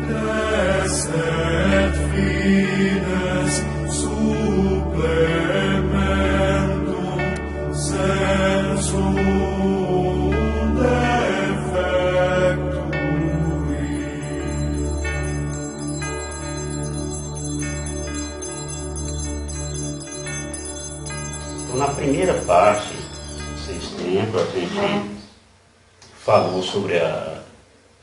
Desset fides supplementum sensum defectui. Então, na primeira parte, vocês lembram, a gente falou sobre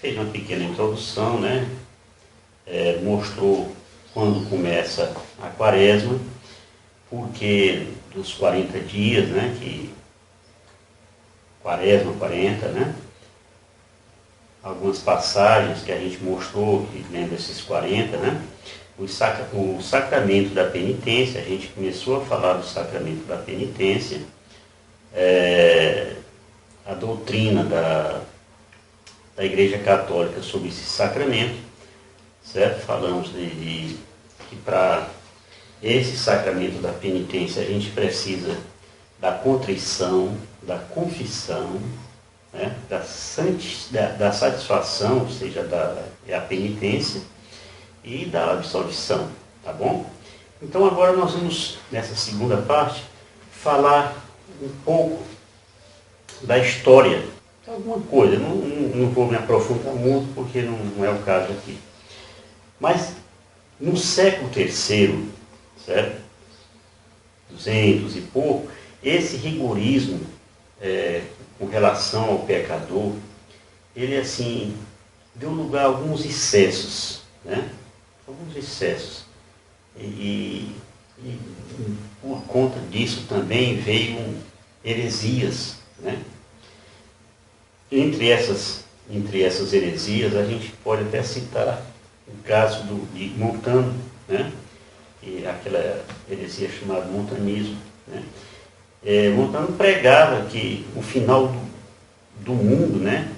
fez uma pequena introdução, né? Mostrou quando começa a quaresma, porque dos 40 dias, né? Que quaresma, 40, né? Algumas passagens que a gente mostrou, que lembra esses 40, né? O sacramento da penitência, a gente começou a falar do sacramento da penitência, a doutrina da Igreja Católica sobre esse sacramento, certo? Falamos que para esse sacramento da penitência a gente precisa da contrição, da confissão, né? da satisfação, ou seja, a penitência, e da absolvição, tá bom? Então agora nós vamos, nessa segunda parte, falar um pouco da história, alguma coisa, não vou me aprofundar muito porque não é o caso aqui. Mas no século III, certo? 200 e pouco, esse rigorismo com relação ao pecador, ele assim, deu lugar a alguns excessos, né? Alguns excessos. E por conta disso também veio heresias, né? Entre essas heresias, a gente pode até citar o caso de Montano, né? E aquela heresia chamada montanismo, né? Montano pregava que o final do mundo, né?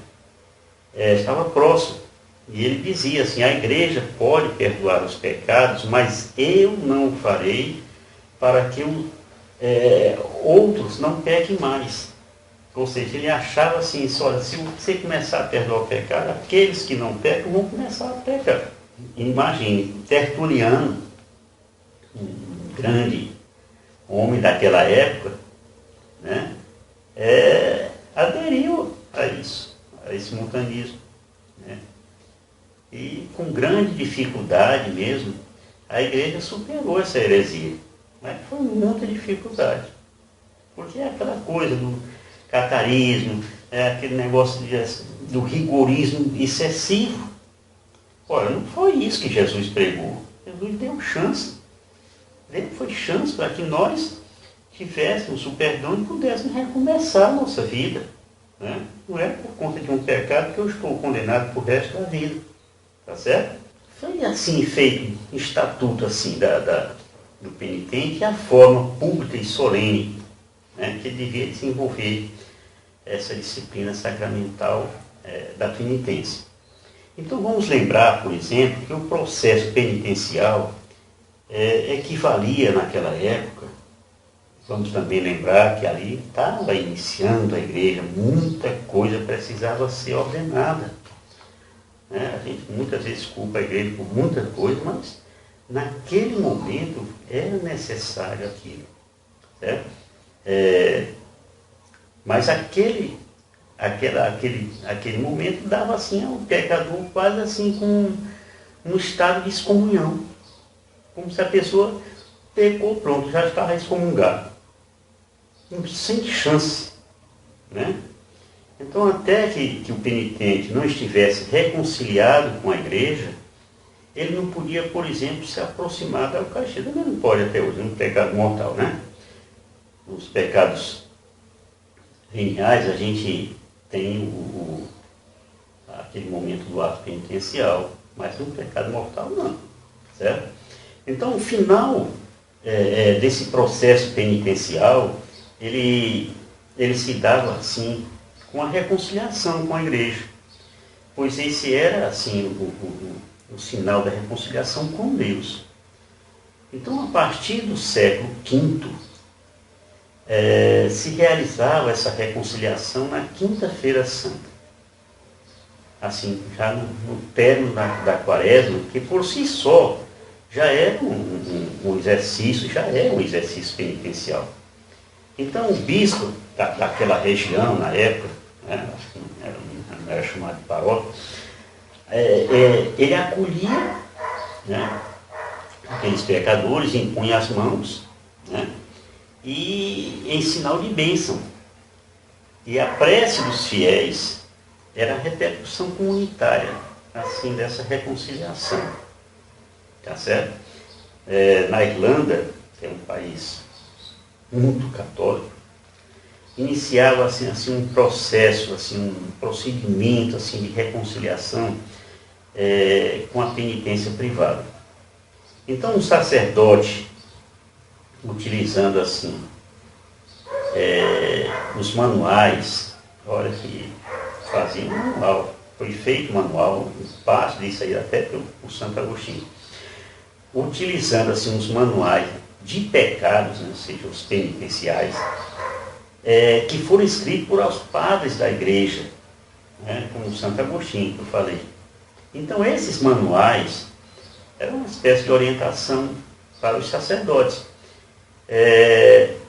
Estava próximo. E ele dizia assim: a igreja pode perdoar os pecados, mas eu não farei para que outros não pequem mais. Ou seja, ele achava assim, olha, se você começar a perdoar o pecado, aqueles que não pecam vão começar a pecar. Imagine, Tertuliano, um grande homem daquela época, né, aderiu a isso, a esse montanismo, né? E com grande dificuldade mesmo, a igreja superou essa heresia. Mas foi muita dificuldade. Porque é aquela coisa do catarismo, aquele negócio do rigorismo excessivo. Ora, não foi isso que Jesus pregou. Jesus deu chance. Ele foi chance para que nós tivéssemos o perdão e pudéssemos recomeçar a nossa vida, né? Não é por conta de um pecado que eu estou condenado para o resto da vida. Tá certo? Foi assim feito um estatuto assim do penitente, a forma pública e solene, né, que devia desenvolver essa disciplina sacramental da penitência. Então vamos lembrar, por exemplo, que o processo penitencial equivalia naquela época, vamos também lembrar que ali estava iniciando a igreja, muita coisa precisava ser ordenada. A gente muitas vezes culpa a igreja por muita coisa, mas naquele momento era necessário aquilo, certo? Mas aquele momento dava assim ao pecador quase assim com um estado de excomunhão, como se a pessoa pecou, pronto, já estava excomungado, sem chance, né? Então, até que o penitente não estivesse reconciliado com a igreja, ele não podia, por exemplo, se aproximar da Eucaristia. Também não pode até hoje, um pecado mortal, né? Os pecados veniais, a gente tem aquele momento do ato penitencial, mas no pecado mortal não, certo? Então, o final desse processo penitencial, ele se dava assim, com a reconciliação com a igreja, pois esse era assim o sinal da reconciliação com Deus. Então, a partir do século V, se realizava essa reconciliação na Quinta-feira Santa. assim, já no término da quaresma, que por si só já é um exercício, já é um exercício penitencial. Então o bispo daquela região, na época, né, não era chamado de paróquia, ele acolhia, né, aqueles pecadores, impunha as mãos, né, e em sinal de bênção. E a prece dos fiéis era a repercussão comunitária, assim, dessa reconciliação. Tá certo? Na Irlanda, que é um país muito católico, iniciava assim um processo, assim, um procedimento assim, de reconciliação com a penitência privada. Então, um sacerdote, utilizando assim os manuais, olha que fazia um manual, foi feito um manual, parte disso aí até pelo Santo Agostinho, utilizando assim uns manuais de pecados, né, ou seja, os penitenciais, que foram escritos por os padres da igreja, né, como Santo Agostinho, que eu falei. Então esses manuais eram uma espécie de orientação para os sacerdotes.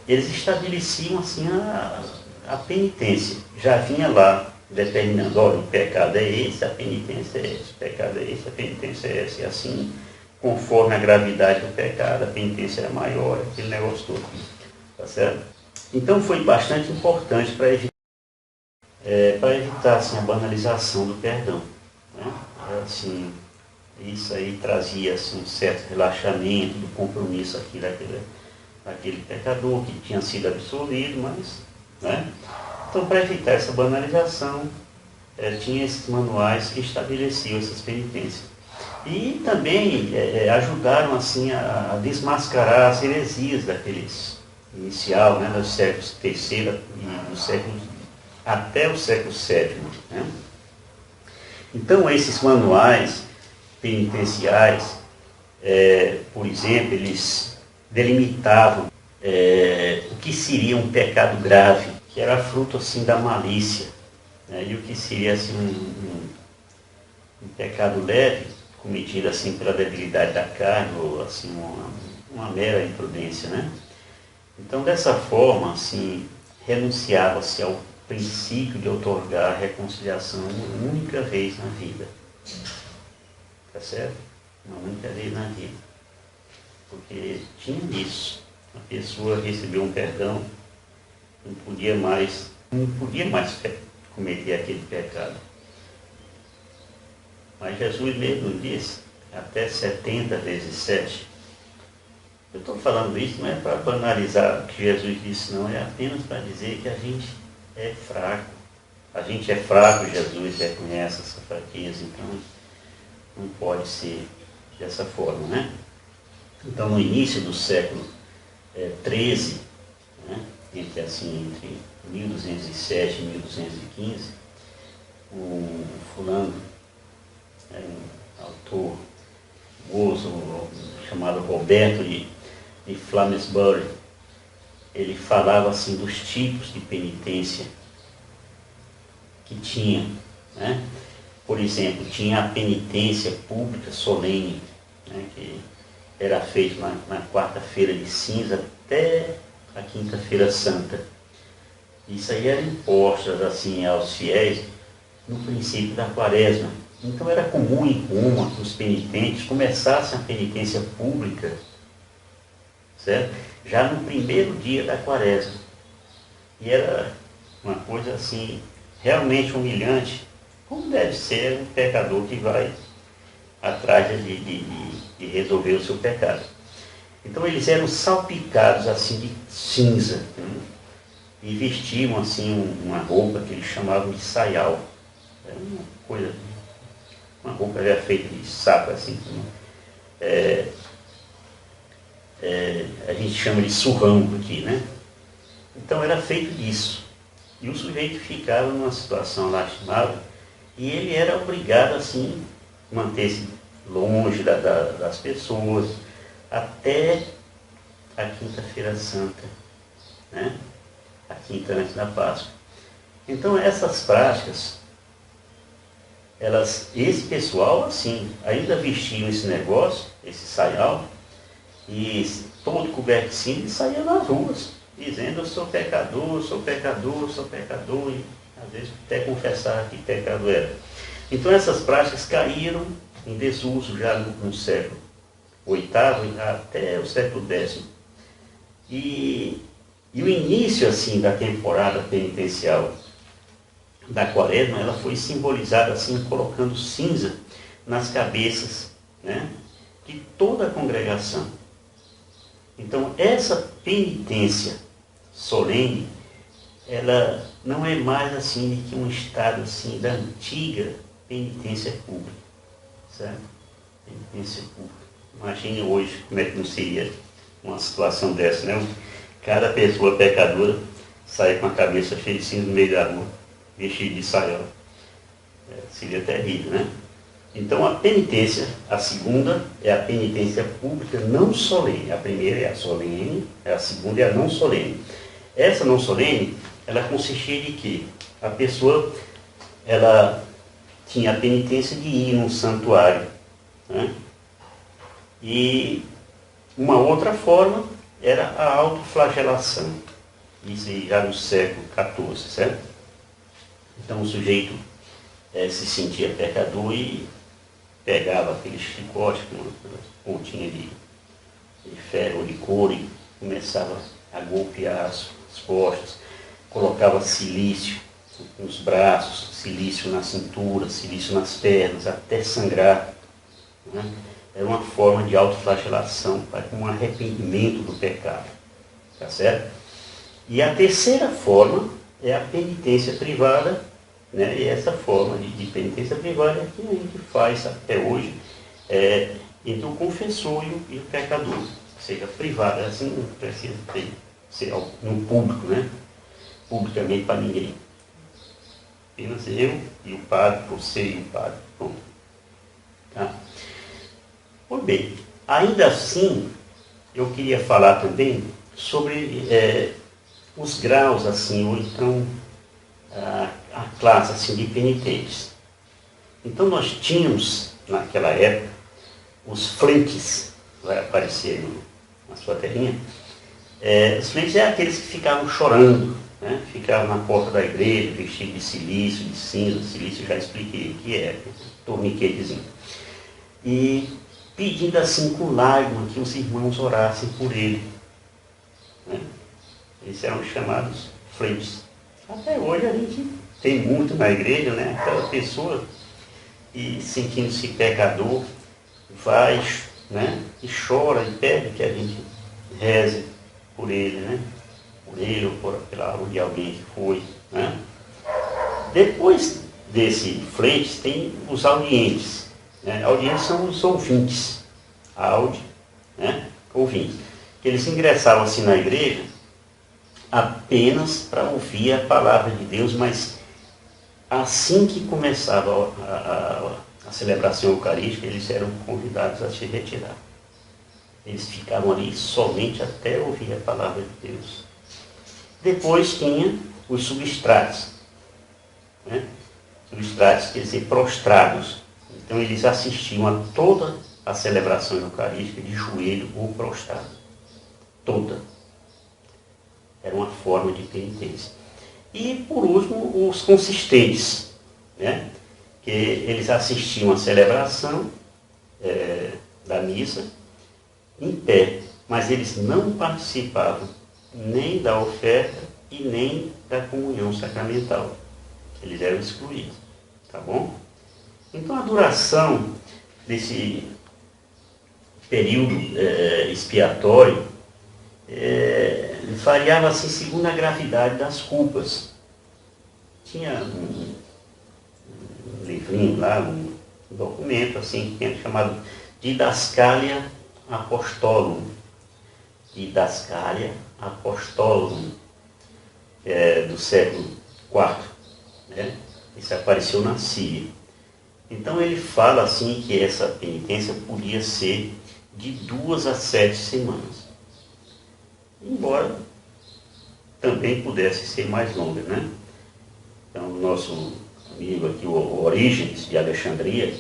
Eles estabeleciam assim a penitência, já vinha lá determinando, olha, o pecado é esse, a penitência é esse, o pecado é esse, a penitência é essa, e assim, conforme a gravidade do pecado, a penitência era maior, aquele negócio todo, tá certo? Então foi bastante importante para evitar assim, a banalização do perdão, né? Assim, isso aí trazia assim, um certo relaxamento do compromisso aqui daquele pecador que tinha sido absolvido, mas, né? Então, para evitar essa banalização, tinha esses manuais que estabeleciam essas penitências. E também ajudaram assim, a desmascarar as heresias daqueles inicial, né, dos séculos III e do século, até o século VII. Né? Então, esses manuais penitenciais, por exemplo, eles delimitavam o que seria um pecado grave, que era fruto assim da malícia, né? E o que seria assim um pecado leve, cometido assim pela debilidade da carne ou assim uma mera imprudência, né? Então dessa forma assim renunciava-se ao princípio de outorgar a reconciliação uma única vez na vida, tá certo? Uma única vez na vida, porque tinha isso. A pessoa recebeu um perdão, não podia mais cometer aquele pecado. Mas Jesus mesmo disse, até 70 vezes 7. Eu estou falando isso não é para banalizar o que Jesus disse, não, é apenas para dizer que a gente é fraco. A gente é fraco, Jesus reconhece essa fraqueza, então não pode ser dessa forma, né? Então, no início do século XIII, né, entre 1207 e 1215, um fulano, um autor famoso, chamado Roberto de Flamesbury, ele falava assim dos tipos de penitência que tinha, né? Por exemplo, tinha a penitência pública solene, né, que era feito na quarta-feira de cinza até a quinta-feira santa. Isso aí era imposto assim, aos fiéis no princípio da quaresma. Então era comum em Roma que os penitentes começassem a penitência pública, certo? Já no primeiro dia da quaresma. E era uma coisa assim, realmente humilhante, como deve ser um pecador que vai atrás de resolver o seu pecado. Então eles eram salpicados assim de cinza, né? E vestiam assim uma roupa que eles chamavam de saial. Era uma roupa já feita de saco assim. A gente chama de surrão aqui, né? Então era feito disso. E o sujeito ficava numa situação lastimável e ele era obrigado assim a manter-se longe das pessoas até a quinta-feira santa, né? A quinta antes da Páscoa. Então essas práticas esse pessoal, assim, ainda vestiam esse negócio, esse saial, e todo coberto de cinza, e saía nas ruas, dizendo: eu sou pecador, sou pecador, sou pecador, e às vezes até confessar que pecado era. Então essas práticas caíram em desuso já no século VIII até o século X. E o início, assim, da temporada penitencial da Quaresma, ela foi simbolizada assim, colocando cinza nas cabeças, né, de toda a congregação. Então, essa penitência solene, ela não é mais assim do que um estado assim da antiga penitência pública, certo? Penitência pública. Imagine hoje como é que não seria uma situação dessa, né? Cada pessoa pecadora sai com a cabeça cheia de cinza no meio da rua, vestido de saiola. Seria terrível, né? Então a penitência, a segunda, é a penitência pública não solene. A primeira é a solene, a segunda é a não solene. Essa não solene, ela consistia de quê? A pessoa, ela tinha a penitência de ir num santuário, né? E uma outra forma era a autoflagelação. Isso já no século XIV, certo? Então o sujeito se sentia pecador e pegava aquele chicote com uma pontinha de ferro ou de couro e começava a golpear as costas, colocava silício nos braços, silício na cintura, silício nas pernas, até sangrar, né? Era uma forma de autoflagelação, para um arrependimento do pecado. Tá certo? E a terceira forma é a penitência privada, né? E essa forma de penitência privada é que a gente faz até hoje entre o confessor e o pecador. Ou seja, privada, assim não precisa ser no público, né? Publicamente para ninguém. Apenas eu e o padre, você e o padre. Pronto. Tá? Pois bem, ainda assim, eu queria falar também sobre os graus, assim, ou então a classe assim, de penitentes. Então nós tínhamos, naquela época, os flentes, vai aparecer aí na sua terrinha. Os flentes eram aqueles que ficavam chorando, né? Ficavam na porta da igreja, vestidos de silício, de cinza. Silício já expliquei o que é, torniquetezinho. E pedindo assim com lágrimas que os irmãos orassem por ele, né? Eles eram chamados flentes. Até hoje a gente tem muito na igreja, né? Aquela pessoa e sentindo-se pecador, vai, né? E chora e pede que a gente reze por ele, né? Por ele ou pela alma de alguém que foi, né? Depois desse flentes tem os audientes, né? Audientes são os ouvintes, né? Ouvintes. Eles ingressavam assim na igreja apenas para ouvir a palavra de Deus, mas assim que começava a celebração eucarística, eles eram convidados a se retirar. Eles ficavam ali somente até ouvir a palavra de Deus. Depois tinha os substratos, né? Substratos, quer dizer, prostrados. Então eles assistiam a toda a celebração eucarística de joelho ou prostrado. Toda. Era uma forma de penitência. E, por último, os consistentes, né? Que eles assistiam à celebração da missa em pé, mas eles não participavam nem da oferta e nem da comunhão sacramental. Eles eram excluídos, tá bom? Então a duração desse período expiatório variava assim segundo a gravidade das culpas. Tinha um livrinho lá, um documento assim, que é chamado Didascalia Apostolum. Didascalia Apostolum, do século IV. Né? Isso apareceu na Síria. Então ele fala assim que essa penitência podia ser de 2 a 7 semanas. Embora também pudesse ser mais longa, né? Então o nosso amigo aqui, o Orígenes de Alexandria,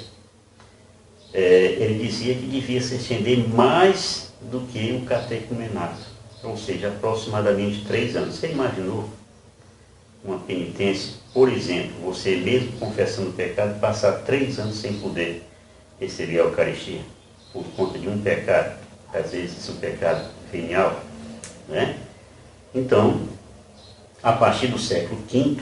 ele dizia que devia se estender mais do que o catecumenato, ou seja, aproximadamente 3 anos. Você imaginou uma penitência, por exemplo, você mesmo confessando o pecado, passar 3 anos sem poder receber a Eucaristia, por conta de um pecado, às vezes um pecado venial, né? Então, a partir do século V,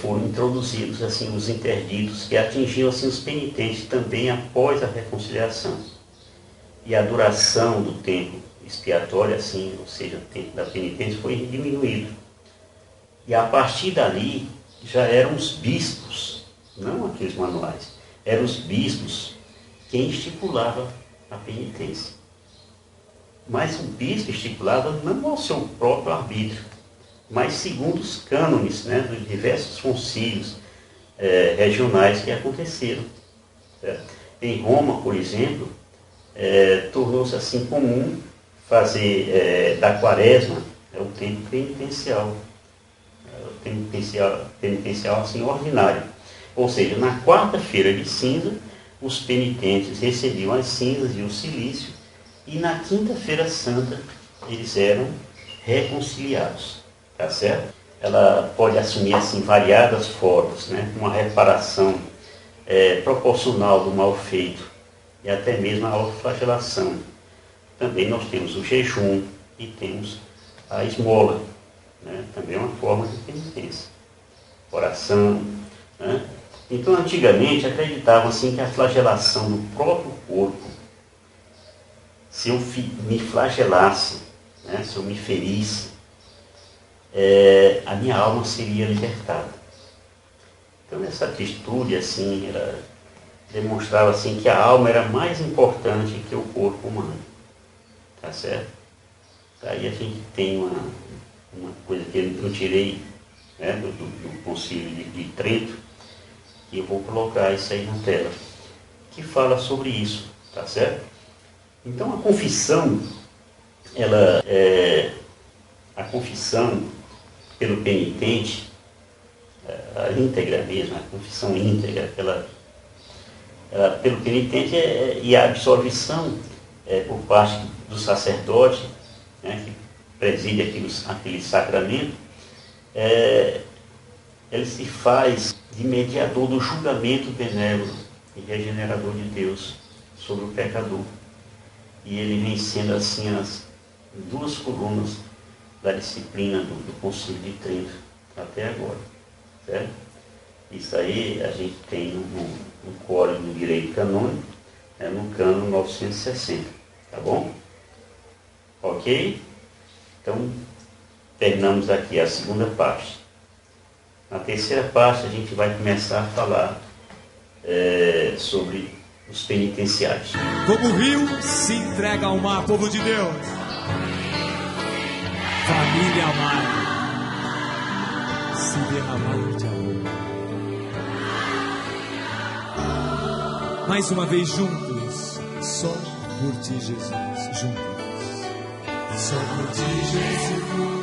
foram introduzidos assim, os interditos que atingiam assim, os penitentes também após a reconciliação. E a duração do tempo expiatório, assim, ou seja, o tempo da penitência, foi diminuído. E a partir dali, já eram os bispos, não aqueles manuais, eram os bispos quem estipulava a penitência. Mas o bispo estipulava não ao seu próprio arbítrio, mas segundo os cânones, né, dos diversos concílios regionais que aconteceram. Certo? Em Roma, por exemplo, tornou-se assim comum fazer da quaresma o tempo penitencial, penitencial assim, ordinário. Ou seja, na quarta-feira de cinza, os penitentes recebiam as cinzas e o cilício, e na quinta-feira santa eles eram reconciliados. Tá certo? Ela pode assumir assim variadas formas, né? Uma reparação proporcional do mal feito e até mesmo a autoflagelação. Também nós temos o jejum e temos a esmola, né? Também é uma forma de penitência. Oração, né? Então, antigamente acreditavam assim que a flagelação do próprio corpo, se eu me flagelasse, né? Se eu me ferisse, a minha alma seria libertada. Então essa atitude assim, ela demonstrava assim, que a alma era mais importante que o corpo humano. Tá certo? Aí a gente tem uma coisa que eu tirei, né, do Concílio de Trento, e eu vou colocar isso aí na tela, que fala sobre isso. Tá certo? Então a confissão, a confissão pelo penitente, a íntegra mesmo, a confissão íntegra pelo penitente e a absolvição por parte do sacerdote, né, que preside aquele sacramento, ele se faz de mediador do julgamento benévolo e regenerador de Deus sobre o pecador. E ele vem sendo assim as 2 colunas da disciplina do Concílio de Trento até agora, certo? Isso aí a gente tem no Código do Direito Canônico, no Cânon 960, tá bom? Ok? Então, terminamos aqui a segunda parte. Na terceira parte a gente vai começar a falar sobre os penitenciários. Como o rio se entrega ao mar, povo de Deus. Família amada, se derramando de amor. Mais uma vez juntos, só por ti, Jesus, juntos. Só por ti, Jesus.